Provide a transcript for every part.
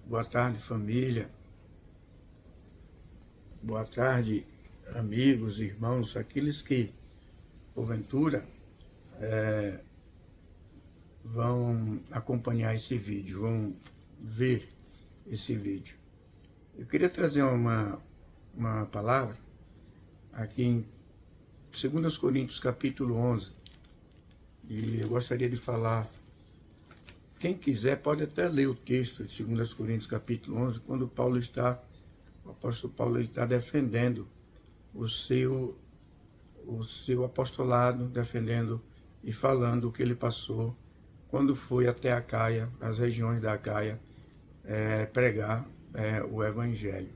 Boa tarde, família. Boa tarde, amigos, irmãos, aqueles que, porventura, vão acompanhar esse vídeo, vão ver esse vídeo. Eu queria trazer uma palavra aqui em 2 Coríntios, capítulo 11, e eu gostaria de falar. Quem quiser pode até ler o texto de 2 Coríntios, capítulo 11, quando o apóstolo Paulo está defendendo o seu apostolado, defendendo e falando o que ele passou quando foi até Acaia, as regiões da Acaia, pregar o Evangelho.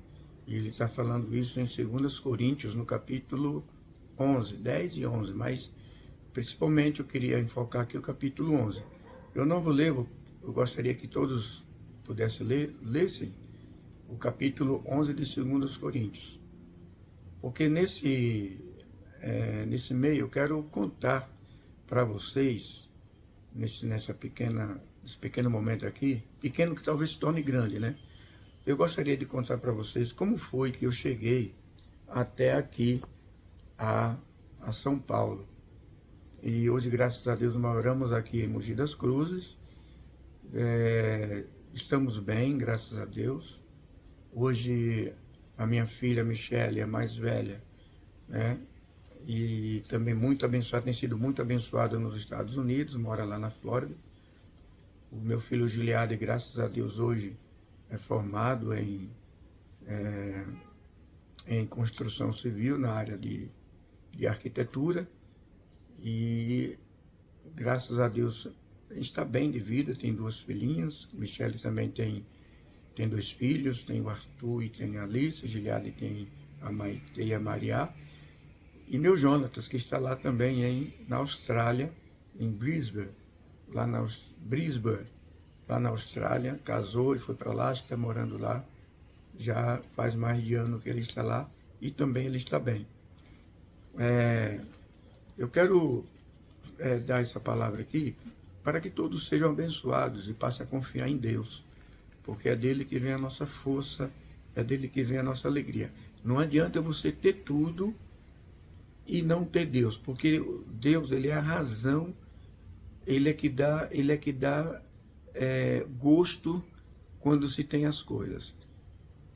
E ele está falando isso em 2 Coríntios, no capítulo 11, 10 e 11, mas principalmente eu queria enfocar aqui o capítulo 11. Eu não vou ler, eu gostaria que todos pudessem lessem o capítulo 11 de 2 Coríntios. Porque nesse meio eu quero contar para vocês, nesse pequeno momento aqui, pequeno que talvez se torne grande, né? Eu gostaria de contar para vocês como foi que eu cheguei até aqui a São Paulo. E hoje, graças a Deus, moramos aqui em Mogi das Cruzes. Estamos bem, graças a Deus. Hoje, a minha filha, Michele, a mais velha, né? E também muito abençoada, tem sido muito abençoada nos Estados Unidos, mora lá na Flórida. O meu filho Giliade, graças a Deus, hoje é formado em construção civil, na área de arquitetura. E graças a Deus está bem de vida, tem 2 filhinhas. Michele também tem 2 filhos, tem o Arthur e tem a Alice, Giliade tem a Maite e a Maria. E meu Jonatas, que está lá também na Austrália, em Brisbane, lá na Austrália, casou e foi para lá, está morando lá, já faz mais de ano que ele está lá, e também ele está bem. Eu quero dar essa palavra aqui para que todos sejam abençoados e passem a confiar em Deus, porque é dele que vem a nossa força, é dele que vem a nossa alegria. Não adianta você ter tudo e não ter Deus, porque Deus, ele é a razão, ele é que dá gosto quando se tem as coisas.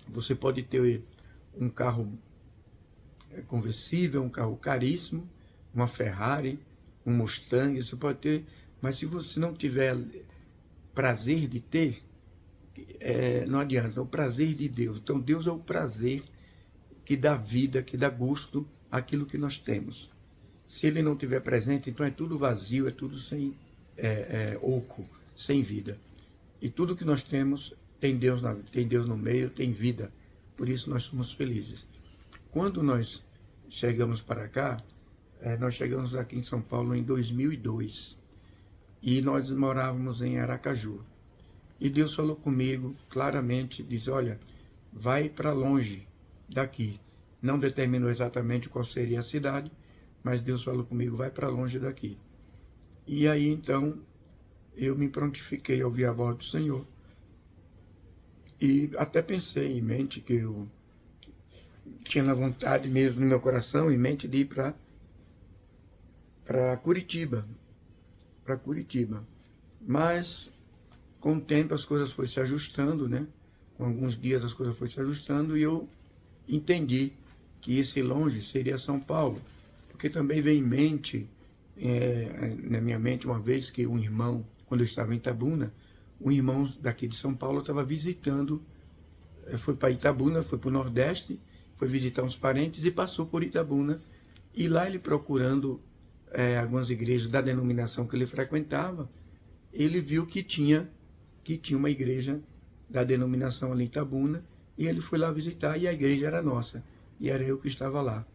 Você pode ter um carro conversível, um carro caríssimo, uma Ferrari, um Mustang, você pode ter, mas se você não tiver prazer de ter, não adianta, é o prazer de Deus. Então Deus é o prazer que dá vida, que dá gosto àquilo que nós temos. Se ele não estiver presente, então é tudo vazio, é tudo sem oco, sem vida. E tudo que nós temos tem Deus no meio, tem vida. Por isso nós somos felizes. Quando nós chegamos para cá, nós chegamos aqui em São Paulo em 2002 e nós morávamos em Aracaju. E Deus falou comigo claramente, diz, olha, vai para longe daqui. Não determinou exatamente qual seria a cidade, mas Deus falou comigo, vai para longe daqui. E aí então eu me prontifiquei a ouvir a voz do Senhor. E até pensei em mente que eu tinha na vontade mesmo no meu coração, em mente de ir para Curitiba. Mas com o tempo as coisas foram se ajustando, né? Com alguns dias as coisas foram se ajustando e eu entendi que esse longe seria São Paulo. Porque também veio em mente, na minha mente, uma vez que um irmão, quando eu estava em Itabuna, um irmão daqui de São Paulo estava visitando, foi para Itabuna, foi para o Nordeste, foi visitar uns parentes e passou por Itabuna. E lá ele procurando algumas igrejas da denominação que ele frequentava, ele viu que tinha uma igreja da denominação ali em Itabuna, e ele foi lá visitar e a igreja era nossa, e era eu que estava lá.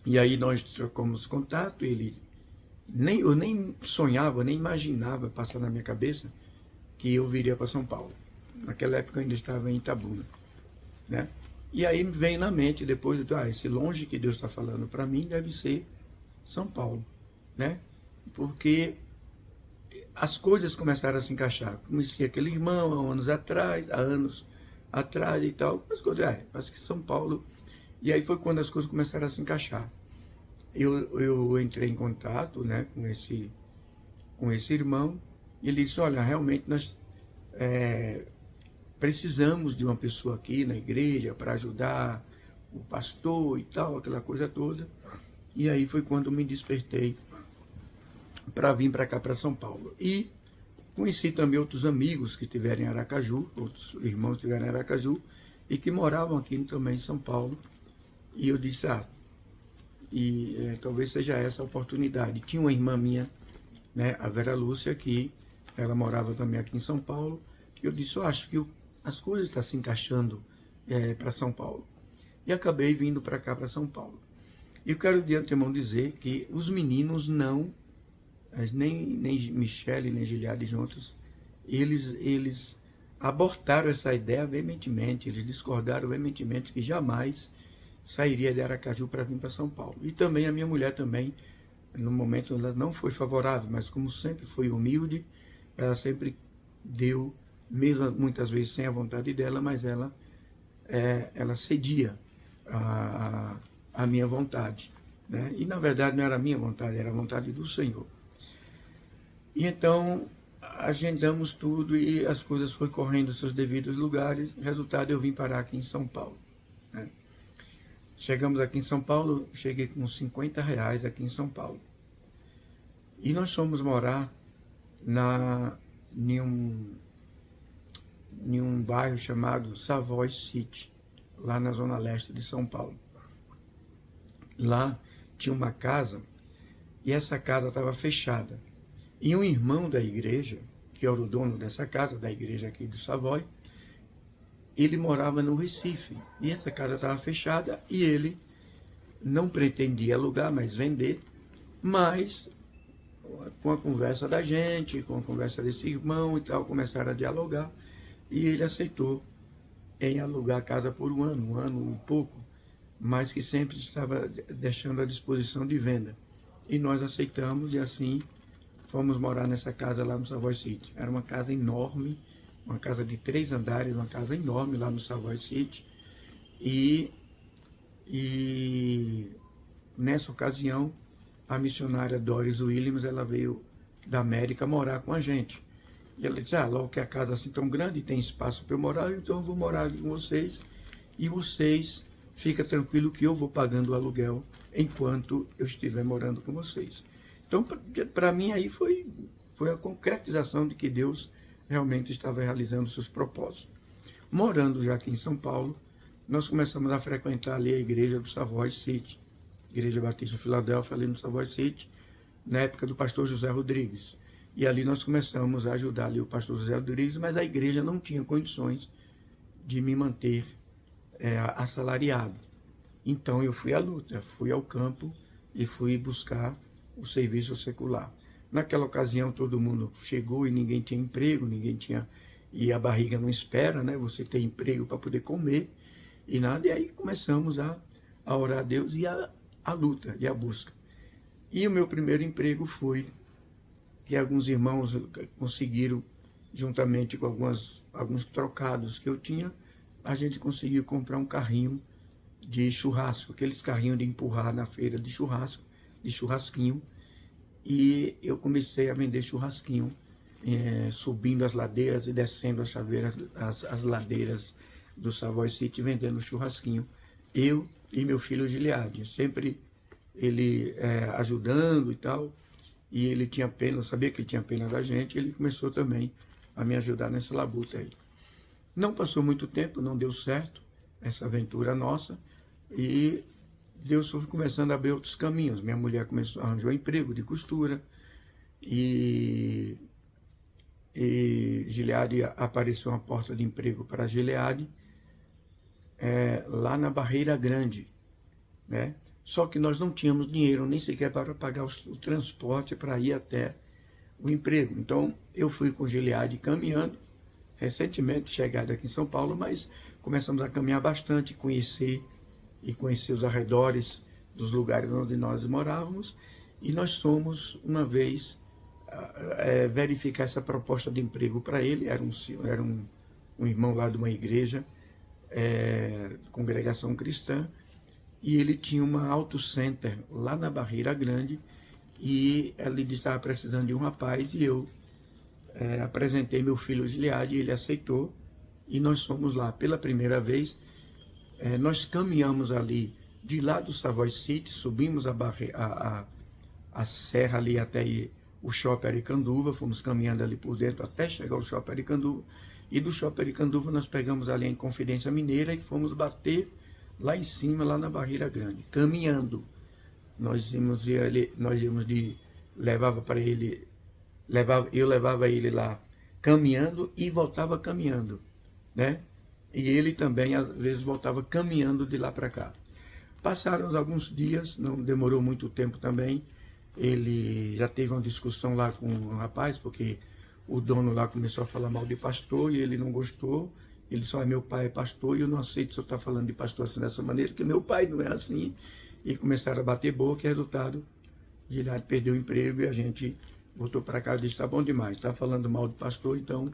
E aí nós trocamos contato, eu nem sonhava, nem imaginava passar na minha cabeça que eu viria para São Paulo. Naquela época eu ainda estava em Itabuna, né? E aí me veio na mente, depois, esse longe que Deus está falando para mim deve ser São Paulo, né? Porque as coisas começaram a se encaixar. Conheci aquele irmão há anos atrás e tal, mas acho que São Paulo. E aí foi quando as coisas começaram a se encaixar. Eu entrei em contato, né, com esse irmão, e ele disse, olha, realmente nós precisamos de uma pessoa aqui na igreja para ajudar o pastor e tal, aquela coisa toda. E aí foi quando me despertei para vir para cá, para São Paulo. E conheci também outros amigos que estiveram em Aracaju, outros irmãos que estiveram em Aracaju, e que moravam aqui também em São Paulo. E eu disse, talvez seja essa a oportunidade. Tinha uma irmã minha, né, a Vera Lúcia, que ela morava também aqui em São Paulo, e eu disse, eu acho que as coisas estão se encaixando para São Paulo. E acabei vindo para cá, para São Paulo. E eu quero de antemão dizer que os meninos não, nem Michele, nem Giliade juntos, eles abortaram essa ideia veementemente, eles discordaram veementemente que jamais sairia de Aracaju para vir para São Paulo. E também a minha mulher também, no momento ela não foi favorável, mas como sempre foi humilde, ela sempre deu, mesmo muitas vezes sem a vontade dela, mas ela cedia a minha vontade, né? E na verdade não era a minha vontade, era a vontade do Senhor. E então agendamos tudo e as coisas foram correndo aos seus devidos lugares. Resultado, eu vim parar aqui em São Paulo, né? Chegamos aqui em São Paulo, cheguei com R$50 aqui em São Paulo. E nós fomos morar em um bairro chamado Savoy City, lá na zona leste de São Paulo. Lá tinha uma casa, e essa casa estava fechada. E um irmão da igreja, que era o dono dessa casa, da igreja aqui do Savoy, ele morava no Recife, e essa casa estava fechada, e ele não pretendia alugar, mas vender, mas com a conversa da gente, com a conversa desse irmão e tal, começaram a dialogar, e ele aceitou em alugar a casa por um ano e pouco, mas que sempre estava deixando à disposição de venda. E nós aceitamos, e assim fomos morar nessa casa lá no Savoy City. Era uma casa enorme, uma casa de 3 andares, uma casa enorme lá no Savoy City. E nessa ocasião, a missionária Doris Williams, ela veio da América morar com a gente. E ela disse, logo que a casa é assim tão grande, tem espaço para eu morar, então eu vou morar com vocês, e vocês fica tranquilo que eu vou pagando o aluguel enquanto eu estiver morando com vocês. Então, para mim, aí foi a concretização de que Deus realmente estava realizando seus propósitos. Morando já aqui em São Paulo, nós começamos a frequentar ali a igreja do Savoy City, Igreja Batista Filadélfia, ali no Savoy City, na época do pastor José Rodrigues. E ali nós começamos a ajudar ali o pastor José Rodrigues, mas a igreja não tinha condições de me manter assalariado. Então eu fui à luta, fui ao campo e fui buscar o serviço secular. Naquela ocasião todo mundo chegou e ninguém tinha emprego, e a barriga não espera, né? Você tem emprego para poder comer e nada. E aí começamos a orar a Deus e a luta e a busca. E o meu primeiro emprego foi que alguns irmãos conseguiram, juntamente com alguns trocados que eu tinha, a gente conseguiu comprar um carrinho de churrasco, aqueles carrinhos de empurrar na feira de churrasco, de churrasquinho, e eu comecei a vender churrasquinho, subindo as ladeiras e descendo as ladeiras do Savoy City, vendendo churrasquinho. Eu e meu filho Giliade, sempre ele ajudando e tal, e ele tinha pena, eu sabia que ele tinha pena da gente, ele começou também a me ajudar nessa labuta aí. Não passou muito tempo, não deu certo essa aventura nossa, e Deus foi começando a abrir outros caminhos. Minha mulher arranjou um emprego de costura, e Gileade apareceu uma porta de emprego para Gileade, lá na Barreira Grande, né? Só que nós não tínhamos dinheiro nem sequer para pagar o transporte para ir até o emprego. Então eu fui com Gileade caminhando, recentemente chegado aqui em São Paulo, mas começamos a caminhar bastante, conhecer os arredores dos lugares onde nós morávamos, e nós fomos uma vez verificar essa proposta de emprego para ele. Era um irmão lá de uma igreja, congregação cristã, e ele tinha uma auto center lá na Barreira Grande, e ele disse que estava precisando de um rapaz, e eu apresentei meu filho Gilead, e ele aceitou, e nós fomos lá pela primeira vez. Nós caminhamos ali de lá do Savoy City, subimos a serra ali até aí, o Shopping Aricanduva, fomos caminhando ali por dentro até chegar ao Shopping Aricanduva, e do Shopping Aricanduva nós pegamos ali em Confidência Mineira e fomos bater lá em cima, lá na Barreira Grande, caminhando. Eu levava ele lá caminhando e voltava caminhando, né? E ele também, às vezes, voltava caminhando de lá para cá. Passaram alguns dias, não demorou muito tempo também. Ele já teve uma discussão lá com o rapaz, porque o dono lá começou a falar mal de pastor e ele não gostou. Ele só meu pai é pastor e eu não aceito se eu estar falando de pastor assim dessa maneira, porque meu pai não é assim. E começaram a bater boca, e resultado, Gilead perdeu o emprego e a gente voltou para casa e disse: tá bom demais, está falando mal de pastor, então.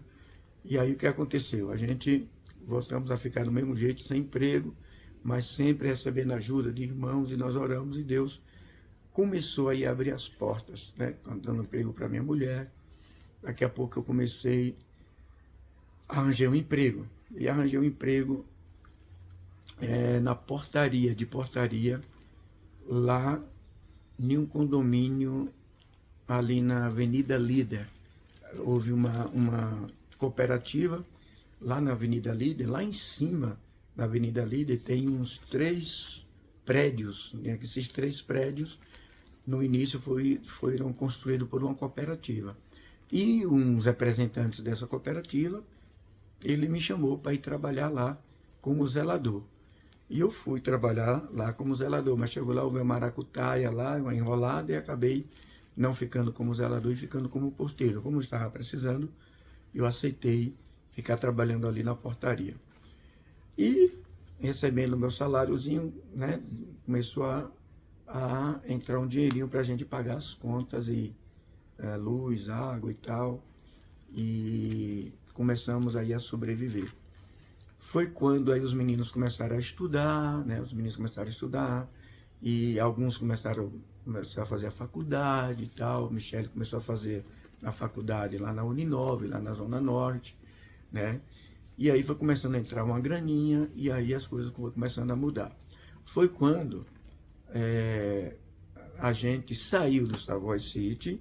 E aí o que aconteceu? A gente voltamos a ficar do mesmo jeito, sem emprego, mas sempre recebendo ajuda de irmãos, e nós oramos, e Deus começou aí a abrir as portas, né? Dando emprego para minha mulher. Daqui a pouco eu comecei a arranjar um emprego, e arranjei um emprego na portaria, lá em um condomínio ali na Avenida Líder. Houve uma cooperativa lá na Avenida Líder, lá em cima da Avenida Líder tem uns 3 prédios, né? Esses 3 prédios no início foram construídos por uma cooperativa, e uns representantes dessa cooperativa, ele me chamou para ir trabalhar lá como zelador. E eu fui trabalhar lá como zelador, mas chegou lá, houve uma maracutaia lá, uma enrolada, e acabei não ficando como zelador e ficando como porteiro. Como eu estava precisando, eu aceitei ficar trabalhando ali na portaria. E recebendo o meu saláriozinho, né, começou a entrar um dinheirinho para a gente pagar as contas, e luz, água e tal, e começamos aí a sobreviver. Foi quando aí os meninos começaram a estudar, né? E alguns começaram a fazer a faculdade e tal. Michele começou a fazer a faculdade lá na Uninove, lá na Zona Norte, né? E aí foi começando a entrar uma graninha, e aí as coisas foram começando a mudar. Foi quando a gente saiu do Savoy City,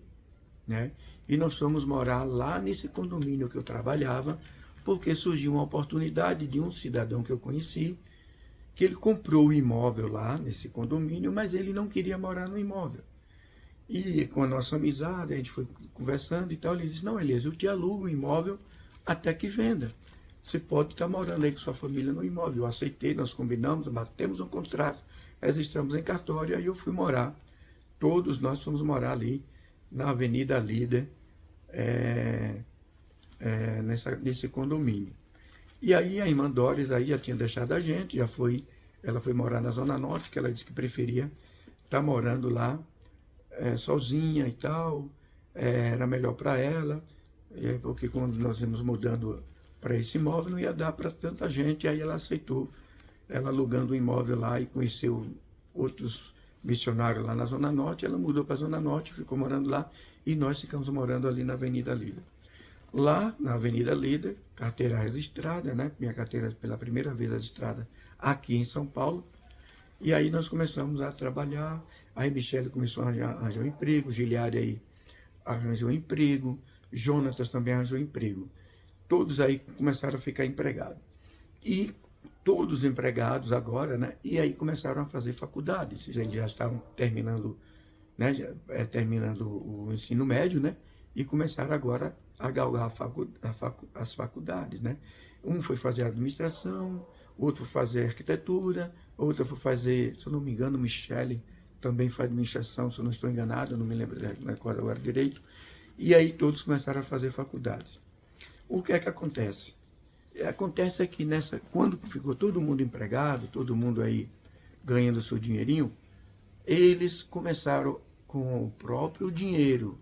né? E nós fomos morar lá nesse condomínio que eu trabalhava, porque surgiu uma oportunidade de um cidadão que eu conheci, que ele comprou o imóvel lá nesse condomínio, mas ele não queria morar no imóvel. E com a nossa amizade, a gente foi conversando e tal, ele disse: não, Elias, eu te alugo o imóvel até que venda. Você pode estar morando aí com sua família no imóvel. Eu aceitei, nós combinamos, batemos um contrato, registramos em cartório, e aí eu fui morar. Todos nós fomos morar ali na Avenida Líder, nesse condomínio. E aí a irmã Doris aí já tinha deixado a gente, ela foi morar na Zona Norte, que ela disse que preferia estar morando lá sozinha e tal, era melhor para ela, porque quando nós íamos mudando para esse imóvel não ia dar para tanta gente. E aí ela aceitou, ela alugando o imóvel lá, e conheceu outros missionários lá na Zona Norte. Ela mudou para a Zona Norte, ficou morando lá, e nós ficamos morando ali na Avenida Líder. Lá na Avenida Líder, carteira registrada, né? Minha carteira pela primeira vez registrada aqui em São Paulo. E aí nós começamos a trabalhar. Aí Michele começou a arranjar um emprego, Gilead aí arranjou um emprego, Jonatas também arranjou um emprego. Todos aí começaram a ficar empregados. E todos empregados agora, né? E aí começaram a fazer faculdade. Já estavam terminando, né? Terminando o ensino médio, né? E começaram agora a galgar as faculdades, né? Um foi fazer administração, outro foi fazer arquitetura, outro foi fazer, se eu não me engano, Michele também faz administração, se eu não estou enganado, eu não me lembro qual era direito. E aí todos começaram a fazer faculdade. O que é que acontece? Acontece que quando ficou todo mundo empregado, todo mundo aí ganhando seu dinheirinho, eles começaram com o próprio dinheiro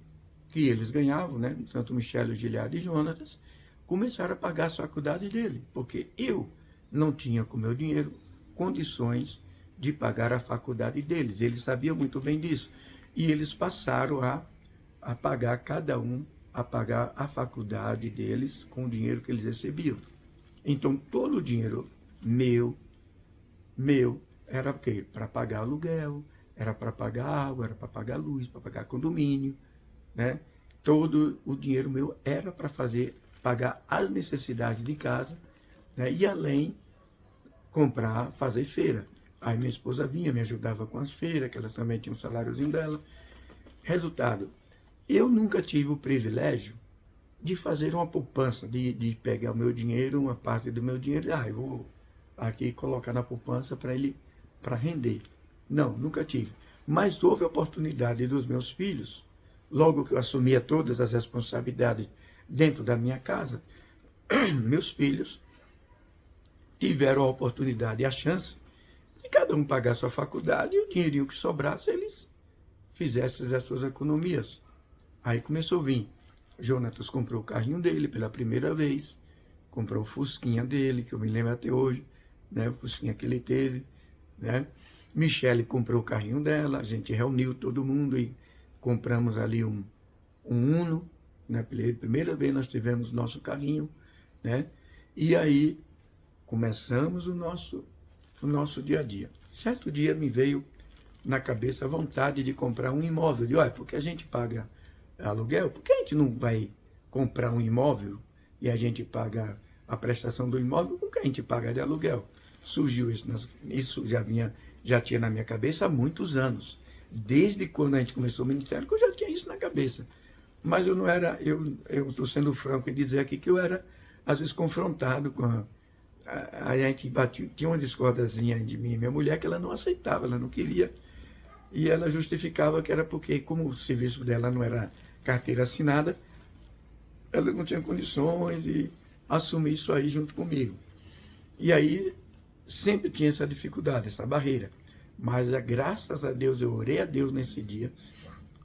que eles ganhavam, né? Tanto Michele, Giliad e Jonatas, começaram a pagar as faculdades dele, porque eu não tinha com meu dinheiro condições de pagar a faculdade deles. Eles sabiam muito bem disso. E eles passaram a pagar, cada um, a pagar a faculdade deles com o dinheiro que eles recebiam. Então, todo o dinheiro meu, era o quê? Para pagar aluguel, era para pagar água, era para pagar luz, para pagar condomínio, né? Todo o dinheiro meu era para pagar as necessidades de casa, né? E além, comprar, fazer feira. Aí minha esposa vinha, me ajudava com as feiras, que ela também tinha um saláriozinho dela. Resultado, eu nunca tive o privilégio de fazer uma poupança, de pegar o meu dinheiro, uma parte do meu dinheiro, eu vou aqui colocar na poupança para render. Não, nunca tive. Mas houve a oportunidade dos meus filhos, logo que eu assumia todas as responsabilidades dentro da minha casa, meus filhos tiveram a oportunidade e a chance de cada um pagar sua faculdade e o dinheirinho que sobrasse, eles fizessem as suas economias. Aí começou a vir. Jonatas comprou o carrinho dele pela primeira vez, comprou o Fusquinha dele, que eu me lembro até hoje, né? O Fusquinha que ele teve, né? Michele comprou o carrinho dela, a gente reuniu todo mundo e compramos ali um Uno, né? Pela primeira vez nós tivemos nosso carrinho, né? E aí começamos o nosso dia a dia. Certo dia me veio na cabeça a vontade de comprar um imóvel. E olha, porque a gente paga aluguel, por que a gente não vai comprar um imóvel e a gente paga a prestação do imóvel, por que a gente paga de aluguel? Surgiu isso já tinha na minha cabeça há muitos anos. Desde quando a gente começou o ministério, que eu já tinha isso na cabeça. Mas eu não era, eu estou sendo franco em dizer aqui que eu era, às vezes, confrontado com a gente tinha uma discordazinha de mim e minha mulher que ela não aceitava, ela não queria. E ela justificava que era porque, como o serviço dela não era carteira assinada, ela não tinha condições de assumir isso aí junto comigo. E aí sempre tinha essa dificuldade, essa barreira. Mas graças a Deus, eu orei a Deus nesse dia.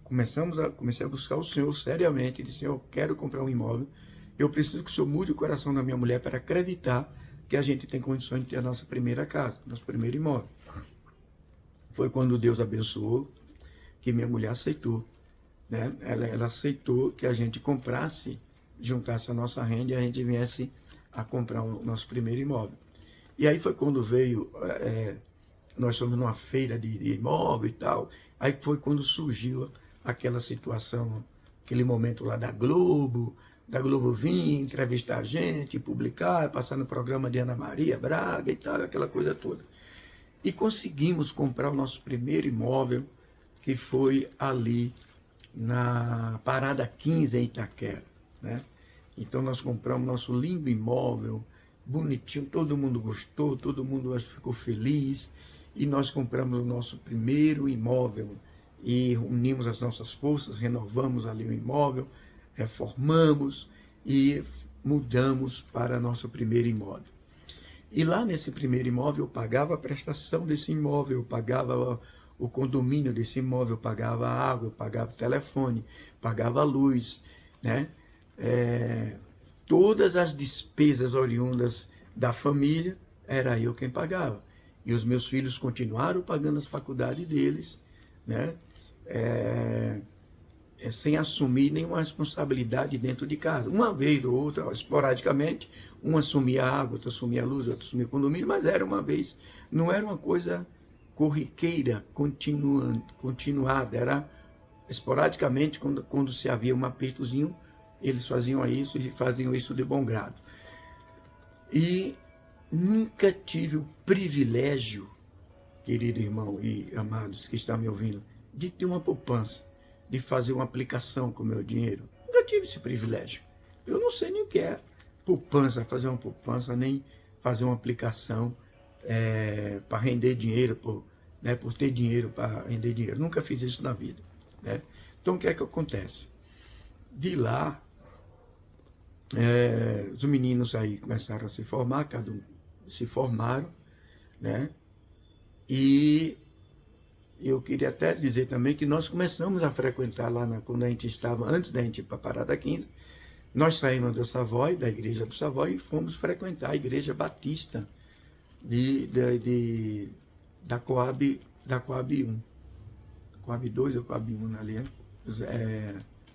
Comecei a buscar o Senhor seriamente. Disse: Senhor, eu quero comprar um imóvel. Eu preciso que o Senhor mude o coração da minha mulher para acreditar que a gente tem condições de ter a nossa primeira casa, nosso primeiro imóvel. Foi quando Deus abençoou que minha mulher aceitou, né? Ela aceitou que a gente comprasse, juntasse a nossa renda e a gente viesse a comprar o nosso primeiro imóvel. E aí foi quando veio, nós fomos numa feira de imóvel e tal, aí foi quando surgiu aquela situação, aquele momento lá da Globo vir entrevistar a gente, publicar, passar no programa de Ana Maria Braga e tal, aquela coisa toda. E conseguimos comprar o nosso primeiro imóvel, que foi ali na Parada 15 em Itaquera, né? Então nós compramos nosso lindo imóvel, bonitinho, todo mundo gostou, todo mundo ficou feliz, e nós compramos o nosso primeiro imóvel e unimos as nossas forças, renovamos ali o imóvel, reformamos e mudamos para nosso primeiro imóvel. E lá nesse primeiro imóvel eu pagava a prestação desse imóvel, eu pagava o condomínio desse imóvel, eu pagava a água, eu pagava o telefone, pagava a luz, né? Todas as despesas oriundas da família, era eu quem pagava. E os meus filhos continuaram pagando as faculdades deles, né? Sem assumir nenhuma responsabilidade dentro de casa. Uma vez ou outra, esporadicamente, um assumia a água, outro assumia a luz, outro assumia o condomínio, mas era uma vez, não era uma coisa corriqueira, continuada, era esporadicamente, quando se havia um apertozinho, eles faziam isso e faziam isso de bom grado. E nunca tive o privilégio, querido irmão e amados que estão me ouvindo, de ter uma poupança, de fazer uma aplicação com o meu dinheiro. Nunca tive esse privilégio. Eu não sei nem o que é poupança, fazer uma poupança, nem fazer uma aplicação para render dinheiro, por ter dinheiro para render dinheiro. Nunca fiz isso na vida, né? Então, o que é que acontece? De lá, os meninos aí começaram a se formar, cada um se formaram, né? E eu queria até dizer também que nós começamos a frequentar lá, quando a gente estava, antes da gente ir para a Parada 15, nós saímos do Savoy, da igreja do Savoy, e fomos frequentar a igreja batista da Coab 1. Coab 2 ou Coab 1 ali,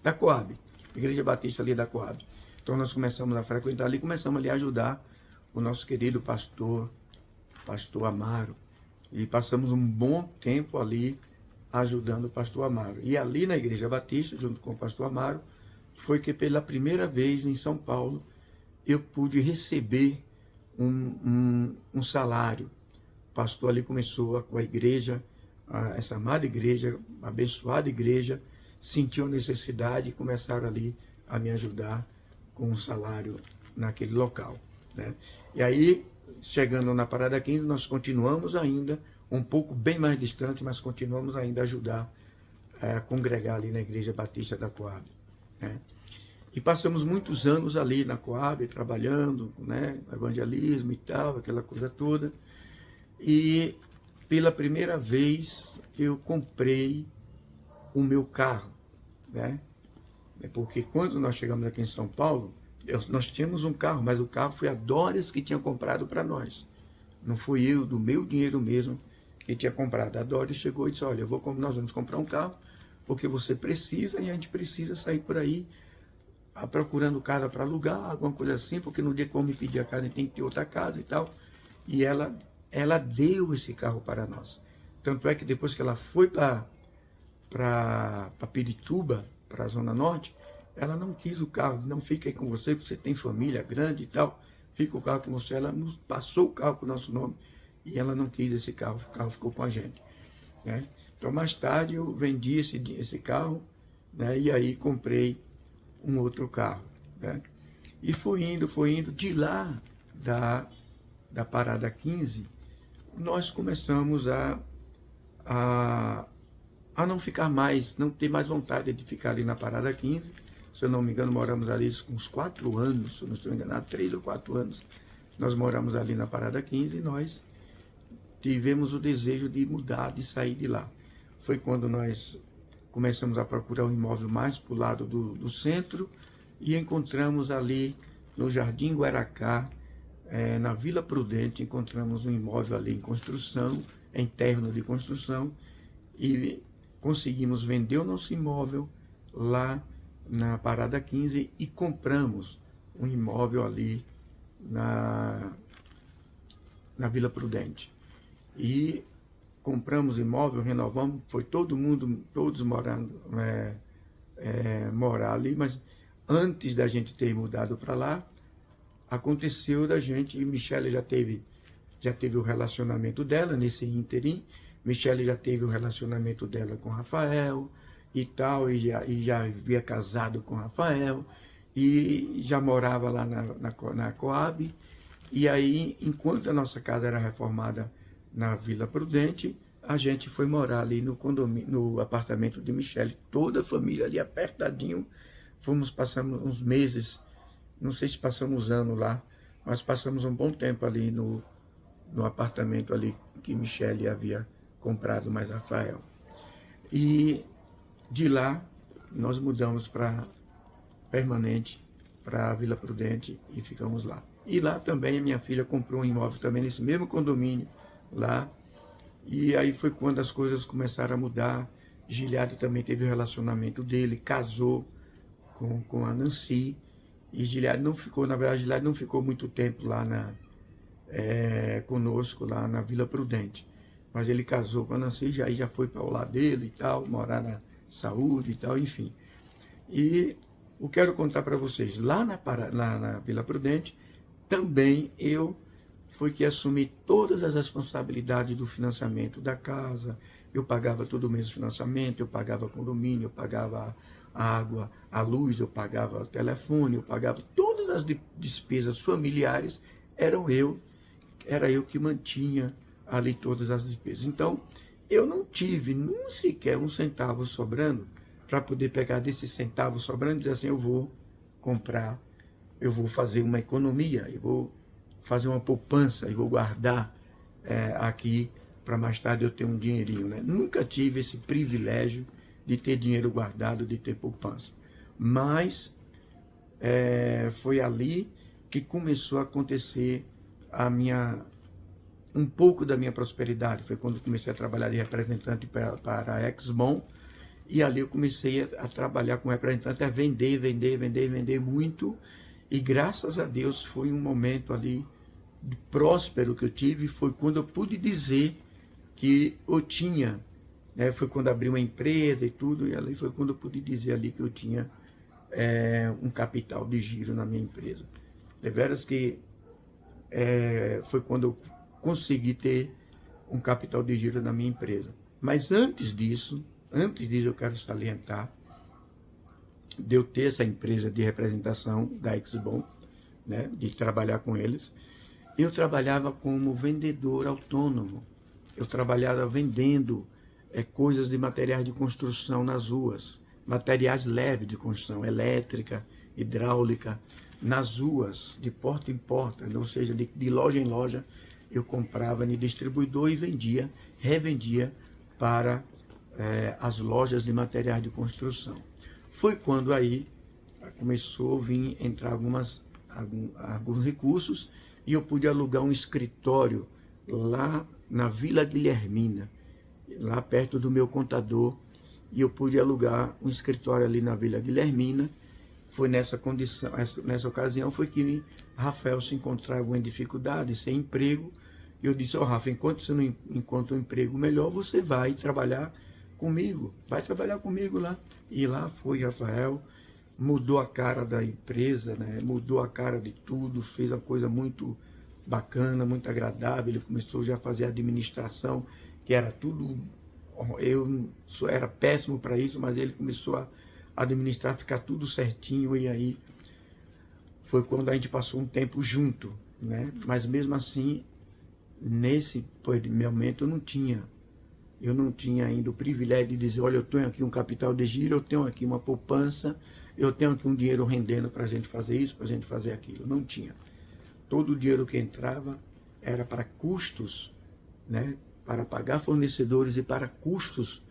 da Coab, igreja batista ali da Coab. Então nós começamos a frequentar ali, começamos ali a ajudar o nosso querido pastor Amaro. E passamos um bom tempo ali ajudando o pastor Amaro. E ali na igreja batista, junto com o pastor Amaro, foi que pela primeira vez em São Paulo eu pude receber um salário. O pastor ali começou com a igreja, essa amada igreja, abençoada igreja, sentiu a necessidade e começaram ali a me ajudar com um salário naquele local, né? E aí, chegando na Parada 15, nós continuamos ainda, um pouco bem mais distante, mas continuamos ainda a ajudar a congregar ali na Igreja Batista da Coab, né? E passamos muitos anos ali na Coab, trabalhando, né, evangelismo e tal, aquela coisa toda. E pela primeira vez eu comprei o meu carro, né? Porque quando nós chegamos aqui em São Paulo, nós tínhamos um carro, mas o carro foi a Doris que tinha comprado para nós. Não fui eu, do meu dinheiro mesmo, que tinha comprado. A Doris chegou e disse, olha, nós vamos comprar um carro, porque você precisa e a gente precisa sair por aí procurando casa para alugar, alguma coisa assim, porque no dia que eu me pedir a casa, a gente tem que ter outra casa e tal. E ela deu esse carro para nós. Tanto é que depois que ela foi para Pirituba, para a Zona Norte, ela não quis o carro, não fica aí com você, porque você tem família grande e tal, fica o carro com você. Ela nos passou o carro com o nosso nome e ela não quis esse carro, o carro ficou com a gente, né? Então mais tarde eu vendi esse carro, né? E aí comprei um outro carro, né? E foi indo, de lá da Parada 15, nós começamos a não ficar mais, não ter mais vontade de ficar ali na Parada 15. Se eu não me engano, moramos ali uns 4 anos, se eu não estou enganado, 3 ou 4 anos, nós moramos ali na Parada 15 e nós tivemos o desejo de mudar, de sair de lá. Foi quando nós começamos a procurar um imóvel mais para o lado do centro e encontramos ali no Jardim Guaracá, na Vila Prudente, encontramos um imóvel ali em construção, em término de construção, e conseguimos vender o nosso imóvel lá na Parada 15 e compramos um imóvel ali na Vila Prudente. E compramos imóvel, renovamos, foi todos morando, morar ali, mas antes da gente ter mudado para lá, aconteceu da gente, e Michele já teve o relacionamento dela nesse ínterim, Michele já teve o relacionamento dela com Rafael e tal, e já havia casado com Rafael, e já morava lá na Coab. E aí, enquanto a nossa casa era reformada na Vila Prudente, a gente foi morar ali no condomínio, no apartamento de Michele, toda a família ali apertadinho. Passamos uns meses, não sei se passamos anos lá, mas passamos um bom tempo ali no apartamento ali que Michele havia comprado mais Rafael. E de lá nós mudamos para permanente, para a Vila Prudente, e ficamos lá. E lá também a minha filha comprou um imóvel também nesse mesmo condomínio lá. E aí foi quando as coisas começaram a mudar. Giliade também teve o relacionamento dele, casou com a Nancy. E Giliade não ficou, na verdade, Giliade não ficou muito tempo lá conosco, lá na Vila Prudente. Mas ele casou com a Nancy, já foi para o lado dele e tal, morar na Saúde e tal, enfim. E eu quero contar para vocês, lá na Vila Prudente, também eu fui que assumi todas as responsabilidades do financiamento da casa. Eu pagava todo mês o financiamento, eu pagava condomínio, eu pagava a água, a luz, eu pagava o telefone, eu pagava todas as despesas familiares, era eu que mantinha ali todas as despesas. Então, eu não tive nem sequer um centavo sobrando para poder pegar desses centavos sobrando e dizer assim, eu vou comprar, eu vou fazer uma economia, eu vou fazer uma poupança, eu vou guardar aqui para mais tarde eu ter um dinheirinho, né? Nunca tive esse privilégio de ter dinheiro guardado, de ter poupança. Mas foi ali que começou a acontecer um pouco da minha prosperidade. Foi quando eu comecei a trabalhar de representante para a Exbon, e ali eu comecei a trabalhar como representante, a vender muito, e graças a Deus foi um momento ali próspero que eu tive. Foi quando eu pude dizer que eu tinha, né, foi quando abri uma empresa e tudo, e ali foi quando eu pude dizer ali que eu tinha um capital de giro na minha empresa. De veras que foi quando eu consegui ter um capital de giro na minha empresa. Mas antes disso eu quero salientar de eu ter essa empresa de representação da Exbon, né, de trabalhar com eles. Eu trabalhava como vendedor autônomo. Eu trabalhava vendendo coisas de materiais de construção nas ruas, materiais leves de construção, elétrica, hidráulica, nas ruas, de porta em porta, ou seja, de loja em loja. Eu comprava de distribuidor e revendia para as lojas de materiais de construção. Foi quando aí começou a vir entrar alguns recursos, e eu pude alugar um escritório lá na Vila Guilhermina, lá perto do meu contador, e eu pude alugar um escritório ali na Vila Guilhermina. Foi nessa ocasião foi que Rafael se encontrava em dificuldade, sem emprego. Eu disse: Rafa, enquanto você não encontra um emprego melhor, você vai trabalhar comigo, lá. E lá foi Rafael, mudou a cara da empresa, né? Mudou a cara de tudo, fez uma coisa muito bacana, muito agradável. Ele começou já a fazer administração, que era tudo, eu era péssimo para isso, mas ele começou a administrar, ficar tudo certinho, e aí foi quando a gente passou um tempo junto, né? Mas mesmo assim, nesse momento eu não tinha ainda o privilégio de dizer: olha, eu tenho aqui um capital de giro, eu tenho aqui uma poupança, eu tenho aqui um dinheiro rendendo para a gente fazer isso, para a gente fazer aquilo. Não tinha. Todo o dinheiro que entrava era para custos, né? Para pagar fornecedores e para custos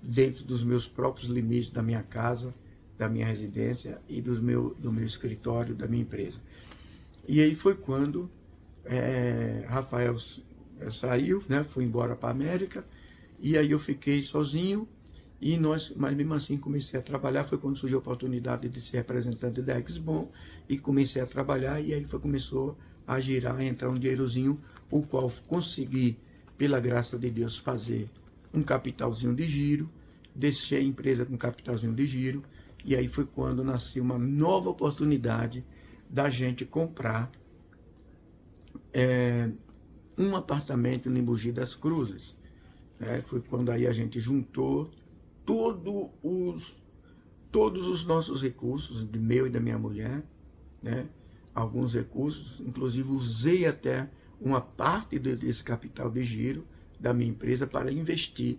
dentro dos meus próprios limites, da minha casa, da minha residência e do meu escritório, da minha empresa. E aí foi quando Rafael saiu, né? Foi embora para a América, e aí eu fiquei sozinho, mas mesmo assim comecei a trabalhar. Foi quando surgiu a oportunidade de ser representante da Exbon, e comecei a trabalhar, e aí começou a girar, a entrar um dinheirozinho, o qual consegui, pela graça de Deus, fazer um capitalzinho de giro. Deixei a empresa com capitalzinho de giro, e aí foi quando nasceu uma nova oportunidade da gente comprar um apartamento em Mogi das Cruzes. Foi quando aí a gente juntou todos os nossos recursos, de meu e da minha mulher, né? Alguns recursos, inclusive usei até uma parte desse capital de giro da minha empresa para investir,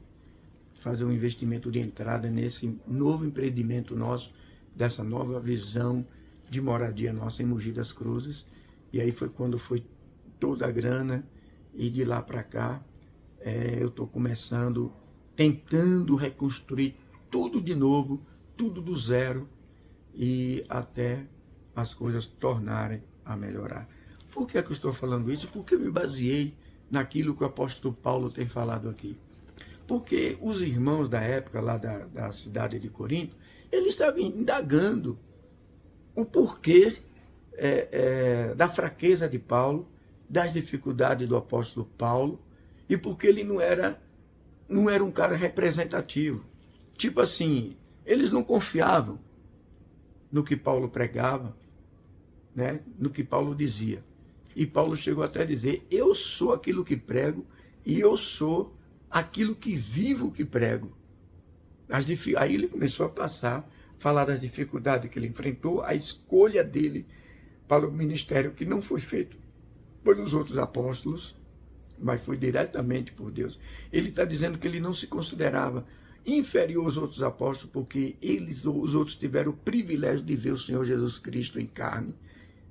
fazer um investimento de entrada nesse novo empreendimento nosso, dessa nova visão de moradia nossa em Mogi das Cruzes. E aí foi quando foi toda a grana, e de lá para cá eu estou começando, tentando reconstruir tudo de novo, tudo do zero, e até as coisas tornarem a melhorar. Por que é que eu estou falando isso? Porque eu me baseei naquilo que o apóstolo Paulo tem falado aqui. Porque os irmãos da época lá da cidade de Corinto, eles estavam indagando o porquê da fraqueza de Paulo, das dificuldades do apóstolo Paulo, e porque ele não era um cara representativo. Tipo assim, eles não confiavam no que Paulo pregava, né? No que Paulo dizia. E Paulo chegou até a dizer: eu sou aquilo que prego, e eu sou aquilo que vivo que prego. Aí ele começou a falar das dificuldades que ele enfrentou, a escolha dele para o ministério, que não foi feito pelos outros apóstolos, mas foi diretamente por Deus. Ele está dizendo que ele não se considerava inferior aos outros apóstolos, porque os outros tiveram o privilégio de ver o Senhor Jesus Cristo em carne,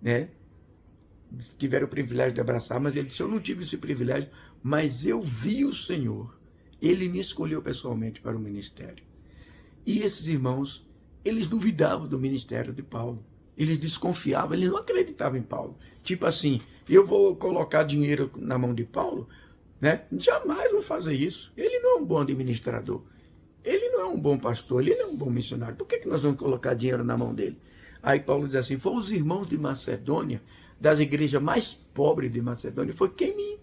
né? tiveram o privilégio de abraçar, mas ele disse, eu não tive esse privilégio, mas eu vi o Senhor. Ele me escolheu pessoalmente para o ministério. E esses irmãos, eles duvidavam do ministério de Paulo. Eles desconfiavam, eles não acreditavam em Paulo. Tipo assim, eu vou colocar dinheiro na mão de Paulo, né? Jamais vou fazer isso. Ele não é um bom administrador. Ele não é um bom pastor, ele não é um bom missionário. Por que nós vamos colocar dinheiro na mão dele? Aí Paulo diz assim, foi os irmãos de Macedônia, das igrejas mais pobres de Macedônia, foi quem me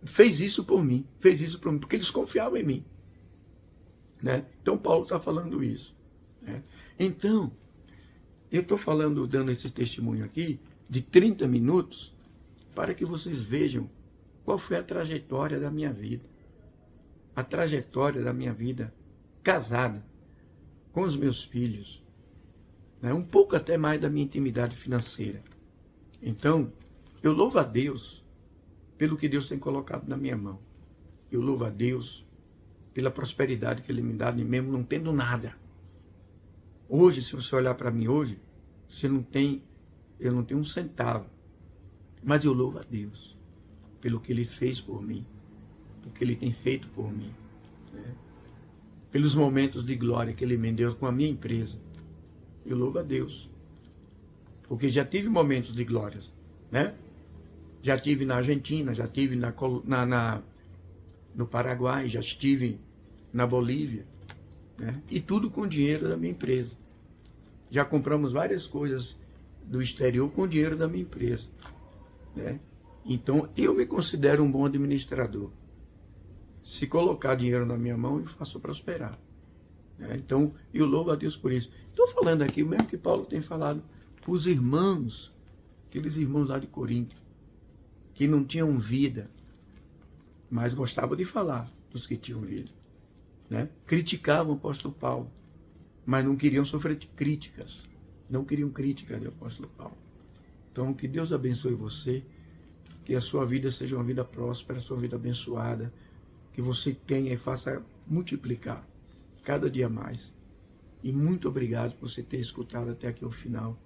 fez isso por mim, porque eles confiavam em mim. Né? Então Paulo está falando isso. Né? Então, eu estou falando, dando esse testemunho aqui, de 30 minutos, para que vocês vejam qual foi a trajetória da minha vida. A trajetória da minha vida casada, com os meus filhos, né? Um pouco até mais da minha intimidade financeira. Então, eu louvo a Deus pelo que Deus tem colocado na minha mão. Eu louvo a Deus pela prosperidade que Ele me dá, mesmo não tendo nada. Hoje, se você olhar para mim hoje, eu não tenho um centavo. Mas eu louvo a Deus pelo que Ele fez por mim, pelo que Ele tem feito por mim. Né? Pelos momentos de glória que Ele me deu com a minha empresa. Eu louvo a Deus. Porque já tive momentos de glórias, né? Já tive na Argentina, já tive no Paraguai, já estive na Bolívia, né? E tudo com dinheiro da minha empresa. Já compramos várias coisas do exterior com dinheiro da minha empresa, né? Então, eu me considero um bom administrador. Se colocar dinheiro na minha mão, eu faço prosperar. Né? Então, eu louvo a Deus por isso. Estou falando aqui, o mesmo que Paulo tem falado, os irmãos, aqueles irmãos lá de Corinto, que não tinham vida, mas gostavam de falar dos que tinham vida. Né? Criticavam o apóstolo Paulo, mas não queriam sofrer críticas. Não queriam crítica do apóstolo Paulo. Então, que Deus abençoe você, que a sua vida seja uma vida próspera, a sua vida abençoada, que você tenha e faça multiplicar cada dia mais. E muito obrigado por você ter escutado até aqui o final.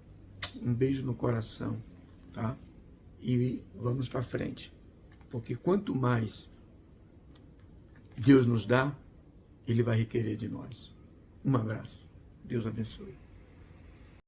Um beijo no coração, tá? E vamos para frente. Porque quanto mais Deus nos dá, Ele vai requerer de nós. Um abraço. Deus abençoe.